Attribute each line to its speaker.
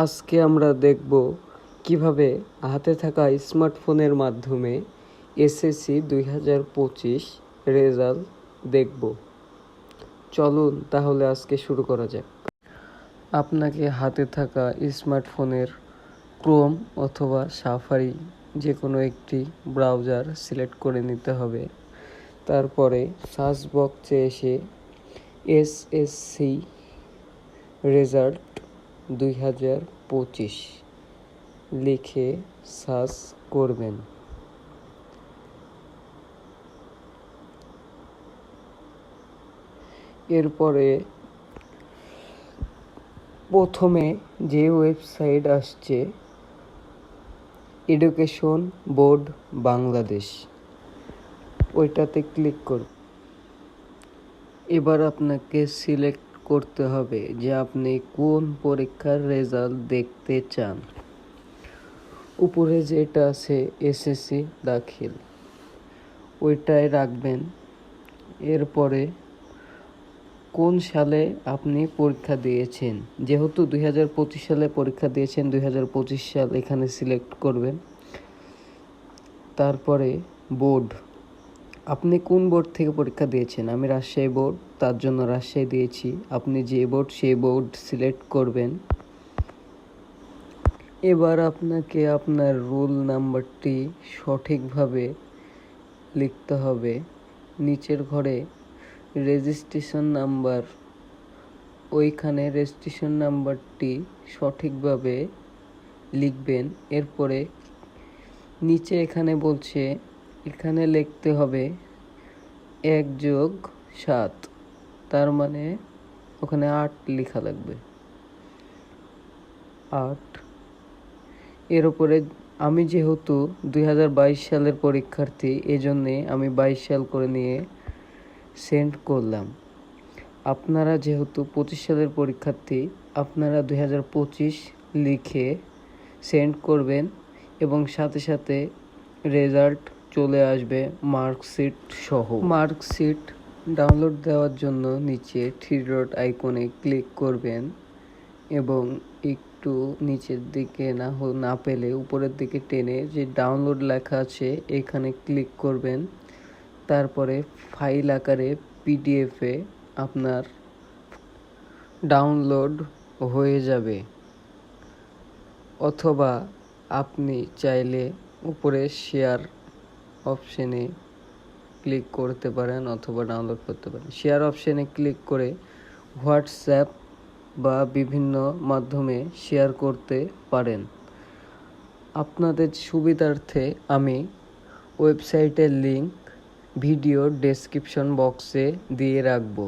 Speaker 1: আজকে আমরা দেখব কিভাবে হাতে থাকা স্মার্টফোনের মাধ্যমে এসএসসি 2025 রেজাল্ট দেখব। চলুন তাহলে আজকে শুরু করা যাক। আপনাকে হাতে থাকা স্মার্টফোনের ক্রোম অথবা সাফারি যে কোনো একটি ব্রাউজার সিলেক্ট করে নিতে হবে। তারপরে সার্চ বক্সে এসে এসএসসি রেজাল্ট 2025 লিখে সার্চ করবেন। এরপরে প্রথমে যে ওয়েবসাইট আসছে এডুকেশন বোর্ড বাংলাদেশ, ওইটাতে ক্লিক করুন। এবার আপনাকে সিলেক্ট করতে হবে যে আপনি কোন পরীক্ষার রেজাল্ট দেখতে চান। উপরে যেটা আছে এসএসসি দাখিল, ওইটাই রাখবেন। এরপরে কোন সালে আপনি পরীক্ষা দিয়েছেন, যেহেতু 2025 সালে পরীক্ষা দিয়েছেন 2025 সাল এখানে সিলেক্ট করবেন। তারপরে বোর্ড, আপনি কোন বোর্ড থেকে পরীক্ষা দিয়েছেন। আমি রাজশাহী বোর্ড, তার জন্য রাজশাহী দিয়েছি। আপনি যে বোর্ড সেই বোর্ড সিলেক্ট করবেন। এবার আপনাকে আপনার রোল নাম্বারটি সঠিকভাবে লিখতে হবে। নিচের ঘরে রেজিস্ট্রেশন নাম্বার, ওইখানে রেজিস্ট্রেশন নাম্বারটি সঠিকভাবে লিখবেন। এরপরে নিচে এখানে বলছে, এখানে লিখতে হবে 1+7, তার মানে ওখানে 8 লেখা লাগবে, 8। এর উপরে আমি যেহেতু 2022 সালের পরীক্ষার্থী, এজন্যে আমি 22 সাল করে নিয়ে সেন্ড করলাম। আপনারা যেহেতু 25 সালের পরীক্ষার্থী, আপনারা 2025 লিখে সেন্ড করবেন এবং সাথে সাথে রেজাল্ট চলে আসবে মার্কশিট সহ। মার্কশিট ডাউনলোড দেওয়ার জন্য নিচে 3 ডট আইকনে ক্লিক করবেন এবং একটু নিচের দিকে না পেলে উপরের দিকে টেনে যে ডাউনলোড লেখা আছে এখানে ক্লিক করবেন। তারপরে ফাইল আকারে পিডিএফে আপনার ডাউনলোড হয়ে যাবে, অথবা আপনি চাইলে উপরে শেয়ার অপশনে ক্লিক করতে পারেন অথবা ডাউনলোড করতে পারেন। শেয়ার অপশনে ক্লিক করে হোয়াটসঅ্যাপ বা বিভিন্ন মাধ্যমে শেয়ার করতে পারেন। আপনাদের সুবিধার্থে আমি ওয়েবসাইটের লিংক ভিডিও ডেসক্রিপশন বক্সে দিয়ে রাখবো।